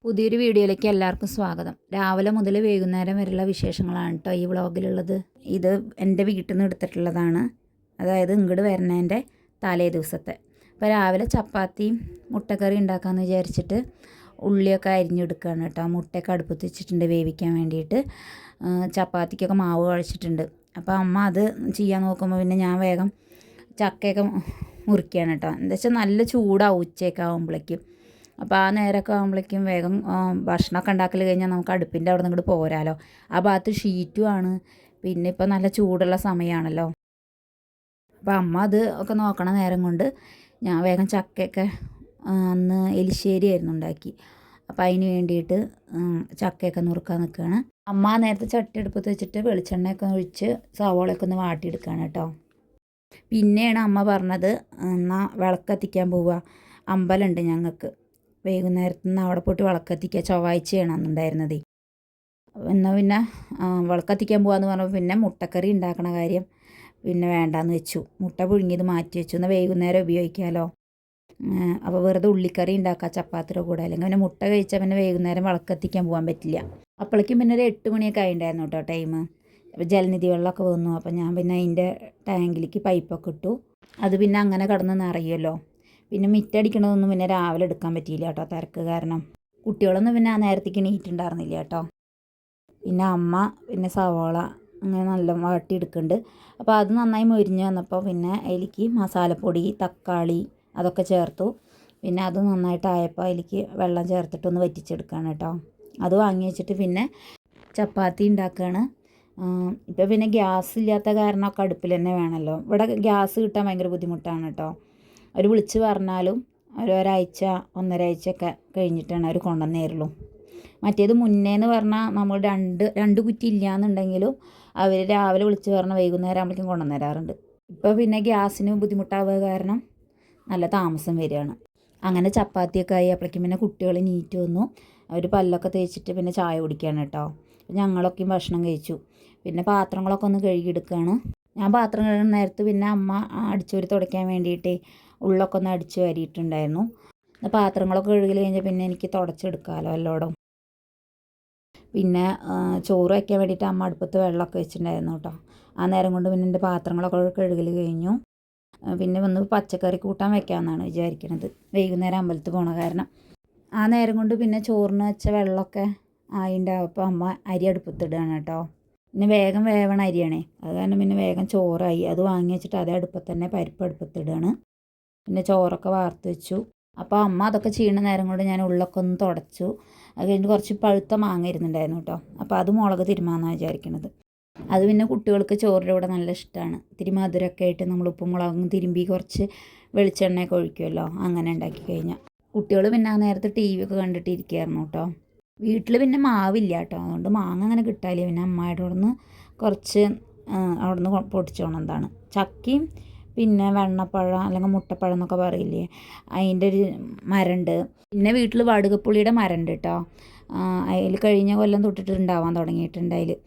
പുതിയൊരു വീഡിയോയിലേക്ക് എല്ലാവർക്കും സ്വാഗതം. രാവിലെ മുതൽ വൈകുന്നേരം വരെയുള്ള വിശേഷങ്ങളാണ് കേട്ടോ ഈ വ്ളോഗിലുള്ളത്. ഇത് എൻ്റെ വീട്ടിൽ നിന്ന് എടുത്തിട്ടുള്ളതാണ്. അതായത് ഇങ്ങോട്ട് വരുന്നതിൻ്റെ തലേ ദിവസത്തെ. അപ്പോൾ രാവിലെ ചപ്പാത്തിയും മുട്ടക്കറി ഉണ്ടാക്കാമെന്ന് വിചാരിച്ചിട്ട് ഉള്ളിയൊക്കെ അരിഞ്ഞെടുക്കുകയാണ് കേട്ടോ. മുട്ടയൊക്കെ അടുപ്പത്ത് വെച്ചിട്ടുണ്ട് വേവിക്കാൻ വേണ്ടിയിട്ട്. ചപ്പാത്തിക്കൊക്കെ മാവ് കുഴച്ചിട്ടുണ്ട്. അപ്പോൾ അമ്മ അത് ചെയ്യാൻ നോക്കുമ്പോൾ പിന്നെ ഞാൻ വേഗം ചക്കയൊക്കെ മുറിക്കുകയാണ് കേട്ടോ. എന്താ വെച്ചാൽ നല്ല ചൂടാവും ഉച്ചയൊക്കെ ആകുമ്പോഴേക്കും. അപ്പോൾ ആ നേരമൊക്കെ ആകുമ്പോഴേക്കും വേഗം ഭക്ഷണമൊക്കെ ഉണ്ടാക്കൽ കഴിഞ്ഞാൽ നമുക്ക് അടുപ്പിൻ്റെ അവിടെ നിന്ന് ഇങ്ങോട്ട് പോരാലോ. ആ ഭാഗത്ത് ഷീറ്റുമാണ്. പിന്നെ ഇപ്പോൾ നല്ല ചൂടുള്ള സമയമാണല്ലോ. അപ്പോൾ അമ്മ അത് ഒക്കെ നോക്കണ നേരം കൊണ്ട് ഞാൻ വേഗം ചക്കയൊക്കെ അന്ന് എലിശ്ശേരി ആയിരുന്നു ഉണ്ടാക്കി. അപ്പോൾ അതിന് വേണ്ടിയിട്ട് ചക്കയൊക്കെ നുറുക്കാൻ നിൽക്കുകയാണ്. അമ്മ ആ നേരത്തെ ചട്ടി അടുപ്പത്ത് വെച്ചിട്ട് വെളിച്ചെണ്ണയൊക്കെ ഒഴിച്ച് സവോളയൊക്കെ ഒന്ന് വാട്ടിയെടുക്കുകയാണ് കേട്ടോ. പിന്നെയാണ് അമ്മ പറഞ്ഞത് എന്നാൽ വിളക്കത്തിക്കാൻ പോവുക, അമ്പലമുണ്ട് ഞങ്ങൾക്ക്, വൈകുന്നേരത്തു നിന്ന് അവിടെ പോയിട്ട് വിളക്കത്തിക്കുക, ചൊവ്വാഴ്ചയാണ് അന്നുണ്ടായിരുന്നത്. എന്നാൽ പിന്നെ വിളക്കത്തിക്കാൻ പോകാമെന്ന് പറഞ്ഞപ്പോൾ പിന്നെ മുട്ടക്കറി ഉണ്ടാക്കണ കാര്യം പിന്നെ വേണ്ടാന്ന് വെച്ചു. മുട്ട പുഴുങ്ങിയത് മാറ്റി വെച്ചു, എന്നാൽ വൈകുന്നേരം ഉപയോഗിക്കാമല്ലോ. അപ്പോൾ വെറുതെ ഉള്ളിക്കറി ഉണ്ടാക്കുക ചപ്പാത്തിയുടെ കൂടെ. അല്ലെങ്കിൽ പിന്നെ മുട്ട കഴിച്ചാൽ പിന്നെ വൈകുന്നേരം വിളക്കത്തിക്കാൻ പോകാൻ പറ്റില്ല. അപ്പോഴേക്കും പിന്നെ ഒരു 8 മണിയൊക്കെ ആയിട്ടുണ്ടായിരുന്നു കേട്ടോ ടൈം. അപ്പോൾ ജലനിധി വെള്ളമൊക്കെ വന്നു. അപ്പോൾ ഞാൻ പിന്നെ അതിൻ്റെ ടാങ്കിലേക്ക് പൈപ്പൊക്കെ ഇട്ടു. അത് പിന്നെ അങ്ങനെ കിടന്ന് നിറയുമല്ലോ. പിന്നെ മിറ്റടിക്കണതൊന്നും പിന്നെ രാവിലെ എടുക്കാൻ പറ്റിയില്ല കേട്ടോ, തിരക്ക് കാരണം. കുട്ടികളൊന്നും പിന്നെ ആ നേരത്തേക്ക് എണീറ്റുണ്ടായിരുന്നില്ല കേട്ടോ. പിന്നെ അമ്മ പിന്നെ സവാള അങ്ങനെ നല്ല വാട്ടിയെടുക്കുന്നുണ്ട്. അപ്പോൾ അത് നന്നായി മൊരിഞ്ഞ് വന്നപ്പോൾ പിന്നെ അതിലേക്ക് മസാലപ്പൊടി, തക്കാളി അതൊക്കെ ചേർത്തു. പിന്നെ അത് നന്നായിട്ടായപ്പോൾ അതിലേക്ക് വെള്ളം ചേർത്തിട്ടൊന്ന് വറ്റിച്ചെടുക്കുകയാണ് കേട്ടോ. അത് വാങ്ങി വെച്ചിട്ട് പിന്നെ ചപ്പാത്തി ഉണ്ടാക്കുകയാണ്. ഇപ്പോൾ പിന്നെ ഗ്യാസ് ഇല്ലാത്ത കാരണമൊക്കെ അടുപ്പിൽ തന്നെ വേണമല്ലോ. ഇവിടെ ഗ്യാസ് കിട്ടാൻ ഭയങ്കര ബുദ്ധിമുട്ടാണ് കേട്ടോ. അവർ വിളിച്ച് പറഞ്ഞാലും ഒരാഴ്ച 1.5 ആഴ്ചയൊക്കെ കഴിഞ്ഞിട്ടാണ് അവർ കൊണ്ടുവന്ന് തരുള്ളൂ. മറ്റേത് മുന്നേന്ന് പറഞ്ഞാൽ നമ്മൾ രണ്ട് കുറ്റി ഇല്ലയെന്നുണ്ടെങ്കിലും അവർ രാവിലെ വിളിച്ച് പറഞ്ഞാൽ വൈകുന്നേരം ആകുമ്പോഴേക്കും കൊണ്ടുവന്ന് തരാറുണ്ട്. ഇപ്പോൾ പിന്നെ ഗ്യാസിന് ബുദ്ധിമുട്ടാവുക കാരണം നല്ല താമസം വരികയാണ്. അങ്ങനെ ചപ്പാത്തിയൊക്കെ ആയി അപ്പോഴേക്കും പിന്നെ കുട്ടികൾ നീറ്റ് വന്നു. അവർ പല്ലൊക്കെ തേച്ചിട്ട് പിന്നെ ചായ കുടിക്കുകയാണ് കേട്ടോ. ഞങ്ങളൊക്കെയും ഭക്ഷണം കഴിച്ചു. പിന്നെ പാത്രങ്ങളൊക്കെ ഒന്ന് കഴുകിയെടുക്കുകയാണ്. ഞാൻ പാത്രം കഴുകുന്ന നേരത്ത് പിന്നെ അമ്മ അടിച്ചുവാരി തുടയ്ക്കാൻ വേണ്ടിയിട്ട് ഉള്ളൊക്കെ ഒന്ന് അടിച്ചു വാരിയിട്ടുണ്ടായിരുന്നു. പാത്രങ്ങളൊക്കെ കഴുകൽ കഴിഞ്ഞാൽ പിന്നെ എനിക്ക് തുടച്ചെടുക്കാമല്ലോ എല്ലോടും. പിന്നെ ചോറ് വയ്ക്കാൻ വേണ്ടിയിട്ട് അമ്മ അടുപ്പത്ത് വെള്ളമൊക്കെ വെച്ചിട്ടുണ്ടായിരുന്നു കേട്ടോ. ആ നേരം കൊണ്ട് പിന്നെ എൻ്റെ പാത്രങ്ങളൊക്കെ കഴുകൽ കഴിഞ്ഞു. പിന്നെ വന്ന് പച്ചക്കറി കൂട്ടാൻ വെക്കാമെന്നാണ് വിചാരിക്കുന്നത്, വൈകുന്നേരം അമ്പലത്തിൽ പോണ കാരണം. ആ നേരം കൊണ്ട് പിന്നെ ചോറിന് വെച്ച വെള്ളമൊക്കെ ആയിണ്ടാവും. അപ്പോൾ അമ്മ അരി അടുപ്പത്തിടുകയാണ് കേട്ടോ. പിന്നെ വേഗം വേവണ അരിയാണേ, അത് കാരണം പിന്നെ വേഗം ചോറായി. അത് വാങ്ങി വെച്ചിട്ട് അതേ അടുപ്പത്ത് തന്നെ പരിപ്പ് അടുപ്പത്തിടുകയാണ്. പിന്നെ ചോറൊക്കെ വാർത്ത് വെച്ചു. അപ്പോൾ അമ്മ അതൊക്കെ ചെയ്യണ നേരം കൊണ്ട് ഞാൻ ഉള്ളൊക്കെ ഒന്ന് തുടച്ചു. അത് കഴിഞ്ഞ് കുറച്ച് പഴുത്ത മാങ്ങ ഇരുന്നുണ്ടായിരുന്നു കേട്ടോ. അപ്പോൾ അത് മുളക് തിരുമാന്നാണ് വിചാരിക്കുന്നത്. അത് പിന്നെ കുട്ടികൾക്ക് ചോറിൻ്റെ കൂടെ നല്ല ഇഷ്ടമാണ്. ഇത്തിരി മധുരമൊക്കെ ആയിട്ട് നമ്മൾ ഉപ്പും മുളകും തിരുമ്പി കുറച്ച് വെളിച്ചെണ്ണയൊക്കെ ഒഴിക്കുമല്ലോ, അങ്ങനെ ഉണ്ടാക്കി കഴിഞ്ഞാൽ. കുട്ടികൾ പിന്നെ ആ നേരത്ത് TV ഒക്കെ കണ്ടിട്ടിരിക്കുകയായിരുന്നു കേട്ടോ. വീട്ടിൽ പിന്നെ മാവില്ല കേട്ടോ, അതുകൊണ്ട് മാങ്ങ അങ്ങനെ കിട്ടാനില്ല. പിന്നെ അമ്മായിയുടെ അവിടെ നിന്ന് കുറച്ച് അവിടെ നിന്ന് പൊടിച്ചോണെന്താണ് ചക്കയും പിന്നെ വെണ്ണപ്പഴം അല്ലെങ്കിൽ മുട്ടപ്പഴം എന്നൊക്കെ പറയില്ലേ, അതിൻ്റെ ഒരു മരമുണ്ട്. പിന്നെ വീട്ടിൽ വടുകപ്പുളിയുടെ മരമുണ്ട് കേട്ടോ. അതിൽ കഴിഞ്ഞ കൊല്ലം തൊട്ടിട്ട് ഉണ്ടാവാൻ തുടങ്ങിയിട്ടുണ്ട്.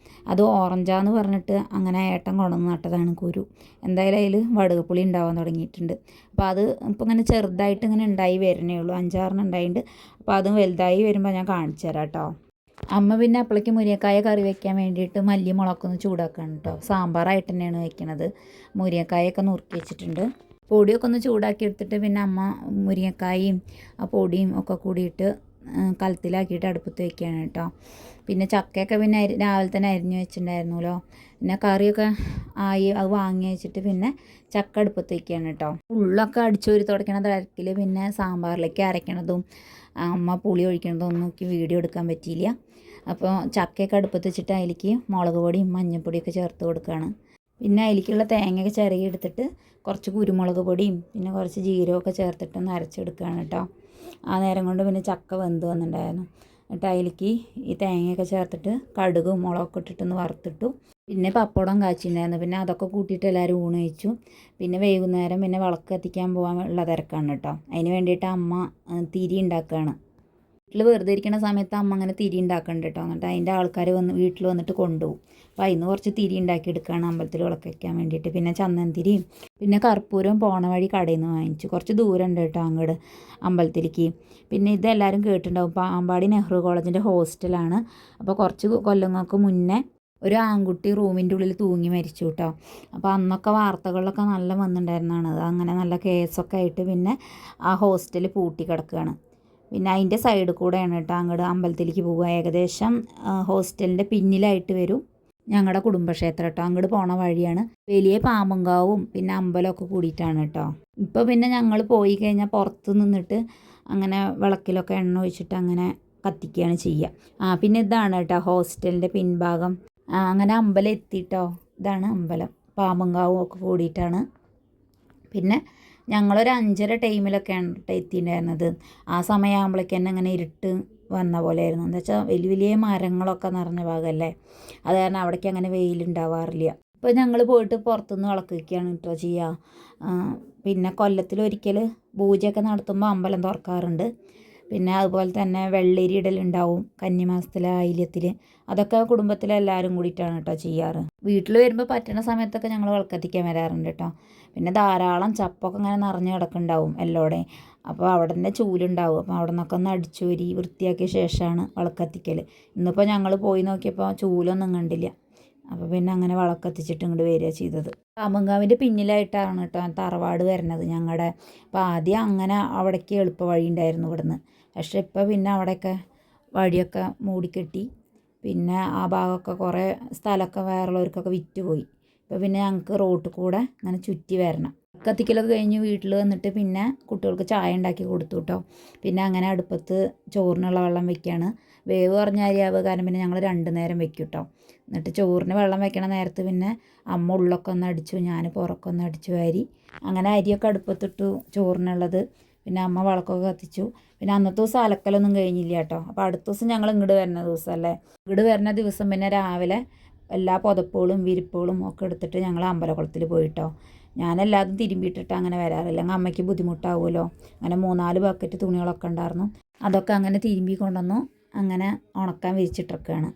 അത് ഓറഞ്ചാന്ന് പറഞ്ഞിട്ട് അങ്ങനെ ഏട്ടൻ കൊണ്ടുവന്ന് നട്ടതാണ് കുരു. എന്തായാലും അതിൽ വടുകപ്പുളി ഉണ്ടാവാൻ തുടങ്ങിയിട്ടുണ്ട്. അപ്പോൾ അത് ഇപ്പോൾ ഇങ്ങനെ ചെറുതായിട്ട് ഇങ്ങനെ ഉണ്ടായി വരണേ ഉള്ളൂ. 5-6 ഉണ്ടായിട്ടുണ്ട്. അപ്പോൾ അതും വലുതായി വരുമ്പോൾ ഞാൻ കാണിച്ചു തരാം കേട്ടോ. അമ്മ പിന്നെ അപ്പോഴേക്ക് മുരിങ്ങക്കായ കറി വയ്ക്കാൻ വേണ്ടിയിട്ട് മല്ലി മുളകൊന്ന് ചൂടാക്കുകയാണ് കേട്ടോ. സാമ്പാറായിട്ട് തന്നെയാണ് വയ്ക്കുന്നത്. മുരിങ്ങക്കായൊക്കെ നുറുക്കി വെച്ചിട്ടുണ്ട്. പൊടിയൊക്കെ ഒന്ന് ചൂടാക്കി എടുത്തിട്ട് പിന്നെ അമ്മ മുരിങ്ങക്കായും ആ പൊടിയും ഒക്കെ കൂടിയിട്ട് കലത്തിലാക്കിയിട്ട് അടുപ്പത്ത് വയ്ക്കുകയാണ് കേട്ടോ. പിന്നെ ചക്കയൊക്കെ പിന്നെ രാവിലെ തന്നെ അരിഞ്ഞ് വെച്ചിട്ടുണ്ടായിരുന്നല്ലോ. പിന്നെ കറിയൊക്കെ ആയി അത് വാങ്ങി വെച്ചിട്ട് പിന്നെ ചക്ക അടുപ്പത്ത് വയ്ക്കുകയാണ് കേട്ടോ. ഉള്ളൊക്കെ അടിച്ചോരി തുടയ്ക്കണ തിരക്കിൽ പിന്നെ സാമ്പാറിലേക്ക് അരയ്ക്കണതും അമ്മ പുളി ഒഴിക്കണതും ഒന്നും എനിക്ക് വീഡിയോ എടുക്കാൻ പറ്റിയില്ല. അപ്പോൾ ചക്കയൊക്കെ അടുപ്പത്ത് വെച്ചിട്ട് അതിലേക്ക് മുളക് പൊടിയും മഞ്ഞൾപ്പൊടിയൊക്കെ ചേർത്ത് കൊടുക്കുകയാണ്. പിന്നെ അതിലേക്കുള്ള തേങ്ങയൊക്കെ ചിരകി എടുത്തിട്ട് കുറച്ച് കുരുമുളക് പൊടിയും പിന്നെ കുറച്ച് ജീരകമൊക്കെ ചേർത്തിട്ടൊന്ന് അരച്ചെടുക്കുകയാണ് കേട്ടോ. ആ നേരം കൊണ്ട് പിന്നെ ചക്ക വെന്ത് വന്നിട്ടുണ്ടായിരുന്നു. എന്നിട്ട് അതിലേക്ക് ഈ തേങ്ങയൊക്കെ ചേർത്തിട്ട് കടുകും മുളകൊക്കെ ഇട്ടിട്ടൊന്ന് വറുത്തിട്ടു. പിന്നെ പപ്പടം കാച്ചിട്ടുണ്ടായിരുന്നു. പിന്നെ അതൊക്കെ കൂട്ടിയിട്ട് എല്ലാവരും ഊണ് കഴിച്ചു. പിന്നെ വൈകുന്നേരം പിന്നെ വിളക്ക് കത്തിക്കാൻ പോകാൻ ഉള്ള തിരക്കാണ് കേട്ടോ. അതിന് വേണ്ടിയിട്ട് അമ്മ തിരി ഉണ്ടാക്കുകയാണ്. വീട്ടിൽ വെറുതെ ഇരിക്കുന്ന സമയത്ത് അമ്മ അങ്ങനെ തിരി ഉണ്ടാക്കുന്നുണ്ട് കേട്ടോ. എന്നിട്ട് അതിൻ്റെ ആൾക്കാർ വീട്ടിൽ വന്നിട്ട് കൊണ്ടുപോകും. അപ്പോൾ അതിന് കുറച്ച് തിരി ഉണ്ടാക്കി എടുക്കുകയാണ് അമ്പലത്തിൽ വിളക്ക് വയ്ക്കാൻ വേണ്ടിയിട്ട്. പിന്നെ ചന്ദനത്തിരിയും പിന്നെ കർപ്പൂരവും പോണ വഴി കടയിൽ നിന്ന് വാങ്ങിച്ചു. കുറച്ച് ദൂരം ഉണ്ട് കേട്ടോ അങ്ങോട്ട് അമ്പലത്തിലേക്ക്. പിന്നെ ഇതെല്ലാവരും കേട്ടിട്ടുണ്ടാവും, പാമ്പാടി നെഹ്റു കോളേജിൻ്റെ ഹോസ്റ്റലാണ്. അപ്പോൾ കുറച്ച് കൊല്ലങ്ങൾക്ക് മുന്നേ ഒരു ആൺകുട്ടി റൂമിൻ്റെ ഉള്ളിൽ തൂങ്ങി മരിച്ചു കേട്ടോ. അപ്പോൾ അന്നൊക്കെ വാർത്തകളിലൊക്കെ നല്ല വന്നിട്ടുണ്ടായിരുന്നതാണ്. അങ്ങനെ നല്ല കേസൊക്കെ ആയിട്ട് പിന്നെ ആ ഹോസ്റ്റൽ പൂട്ടി കിടക്കുകയാണ്. പിന്നെ അതിൻ്റെ സൈഡിൽ കൂടെയാണ് കേട്ടോ അങ്ങോട്ട് അമ്പലത്തിലേക്ക് പോവുക. ഏകദേശം ഹോസ്റ്റലിൻ്റെ പിന്നിലായിട്ട് വരും ഞങ്ങളുടെ കുടുംബക്ഷേത്രം കേട്ടോ. അങ്ങോട്ട് പോണ വഴിയാണ്. വലിയ പാമ്പുങ്കാവും പിന്നെ അമ്പലമൊക്കെ കൂടിയിട്ടാണ് കേട്ടോ. ഇപ്പോൾ പിന്നെ ഞങ്ങൾ പോയി കഴിഞ്ഞാൽ പുറത്ത് നിന്നിട്ട് അങ്ങനെ വിളക്കിലൊക്കെ എണ്ണ ഒഴിച്ചിട്ട് അങ്ങനെ കത്തിക്കുകയാണ് ചെയ്യുക. പിന്നെ ഇതാണ് കേട്ടോ ഹോസ്റ്റലിൻ്റെ പിൻഭാഗം. അങ്ങനെ അമ്പലം എത്തിയിട്ടോ. ഇതാണ് അമ്പലം, പാമ്പുങ്കാവും ഒക്കെ കൂടിയിട്ടാണ്. പിന്നെ ഞങ്ങളൊരു 5:30 ടൈമിലൊക്കെയാണ് എത്തിയിട്ടുണ്ടായിരുന്നത്. ആ സമയമാകുമ്പോഴേക്ക് തന്നെ അങ്ങനെ ഇരുട്ട് വന്ന പോലെ ആയിരുന്നു. എന്താ വെച്ചാൽ വലിയ വലിയ മരങ്ങളൊക്കെ നിറഞ്ഞ ഭാഗമല്ലേ, അത് കാരണം അവിടേക്ക് അങ്ങനെ വെയിലുണ്ടാവാറില്ല. ഇപ്പോൾ ഞങ്ങൾ പോയിട്ട് പുറത്തുനിന്ന് വിളക്ക് വയ്ക്കുകയാണ് കേട്ടോ ചെയ്യുക. പിന്നെ കൊല്ലത്തിലൊരിക്കൽ പൂജയൊക്കെ നടത്തുമ്പോൾ അമ്പലം തുറക്കാറുണ്ട്. പിന്നെ അതുപോലെ തന്നെ വെള്ളരി ഇടലുണ്ടാവും കന്നിമാസത്തിലെ ആയില്യത്തിൽ. അതൊക്കെ കുടുംബത്തിലെല്ലാവരും കൂടിയിട്ടാണ് കേട്ടോ ചെയ്യാറ്. വീട്ടിൽ വരുമ്പോൾ പറ്റുന്ന സമയത്തൊക്കെ ഞങ്ങൾ വിളക്കത്തിക്കാൻ വരാറുണ്ട് കേട്ടോ. പിന്നെ ധാരാളം ചപ്പൊക്കെ ഇങ്ങനെ നിറഞ്ഞ് കിടക്കുന്നുണ്ടാവും എല്ലോടെ. അപ്പോൾ അവിടെ തന്നെ ചൂലുണ്ടാവും. അപ്പോൾ അവിടെ നിന്നൊക്കെ ഒന്ന് അടിച്ചോരി വൃത്തിയാക്കിയ ശേഷമാണ് വിളക്കത്തിക്കൽ. ഇന്നിപ്പോൾ ഞങ്ങൾ പോയി നോക്കിയപ്പോൾ ചൂലൊന്നും കണ്ടില്ല. അപ്പോൾ പിന്നെ അങ്ങനെ വിളക്കത്തിച്ചിട്ട് ഇങ്ങോട്ട് വരിക ചെയ്തത്. പാമ്പുങ്കാവിൻ്റെ പിന്നിലായിട്ടാണ് കേട്ടോ തറവാട് വരുന്നത് ഞങ്ങളുടെ. അപ്പോൾ ആദ്യം അങ്ങനെ അവിടേക്ക് എളുപ്പ വഴി ഉണ്ടായിരുന്നു ഇവിടുന്ന്. പക്ഷേ ഇപ്പോൾ പിന്നെ അവിടെയൊക്കെ വഴിയൊക്കെ മൂടിക്കെട്ടി. പിന്നെ ആ ഭാഗമൊക്കെ കുറേ സ്ഥലമൊക്കെ വേറുള്ളവർക്കൊക്കെ വിറ്റ് പോയി. ഇപ്പോൾ പിന്നെ ഞങ്ങൾക്ക് റോട്ടിൽ കൂടെ അങ്ങനെ ചുറ്റി വരണം. കത്തിക്കലൊക്കെ കഴിഞ്ഞ് വീട്ടിൽ വന്നിട്ട് പിന്നെ കുട്ടികൾക്ക് ചായ ഉണ്ടാക്കി കൊടുത്തു കേട്ടോ. പിന്നെ അങ്ങനെ അടുപ്പത്ത് ചോറിനുള്ള വെള്ളം വെക്കുകയാണ്. വേവ് കുറഞ്ഞ അരിയാവുക കാരണം പിന്നെ ഞങ്ങൾ 2 നേരം വെക്കും കേട്ടോ. എന്നിട്ട് ചോറിന് വെള്ളം വെക്കണ നേരത്ത് പിന്നെ അമ്മ ഉള്ളൊക്കെ ഒന്ന് അടിച്ചു, ഞാൻ പുറമൊക്കെ ഒന്ന് അടിച്ചു വാരി. അങ്ങനെ അരിയൊക്കെ അടുപ്പത്തിട്ടു ചോറിനുള്ളത്. പിന്നെ അമ്മ വിളക്കൊക്കെ കത്തിച്ചു. പിന്നെ അന്നത്തെ ദിവസം അലക്കലൊന്നും കഴിഞ്ഞില്ല കേട്ടോ. അപ്പോൾ അടുത്ത ദിവസം ഞങ്ങൾ ഇങ്ങോട്ട് വരുന്ന ദിവസമല്ലേ. ഇങ്ങോട്ട് വരുന്ന ദിവസം പിന്നെ രാവിലെ എല്ലാ പുതപ്പുകളും വിരിപ്പുകളും ഒക്കെ എടുത്തിട്ട് ഞങ്ങൾ അമ്പലക്കുളത്തിൽ പോയിട്ടോ. ഞാനെല്ലാതും തിരുമ്പിയിട്ടിട്ട് അങ്ങനെ വരാറില്ല, അങ്ങ് അമ്മയ്ക്ക് ബുദ്ധിമുട്ടാവുമല്ലോ. അങ്ങനെ 3-4 ബക്കറ്റ് തുണികളൊക്കെ ഉണ്ടായിരുന്നു. അതൊക്കെ അങ്ങനെ തിരുമ്പി കൊണ്ടുവന്നു അങ്ങനെ ഉണക്കാൻ വിരിച്ചിട്ടിരിക്കുകയാണ്.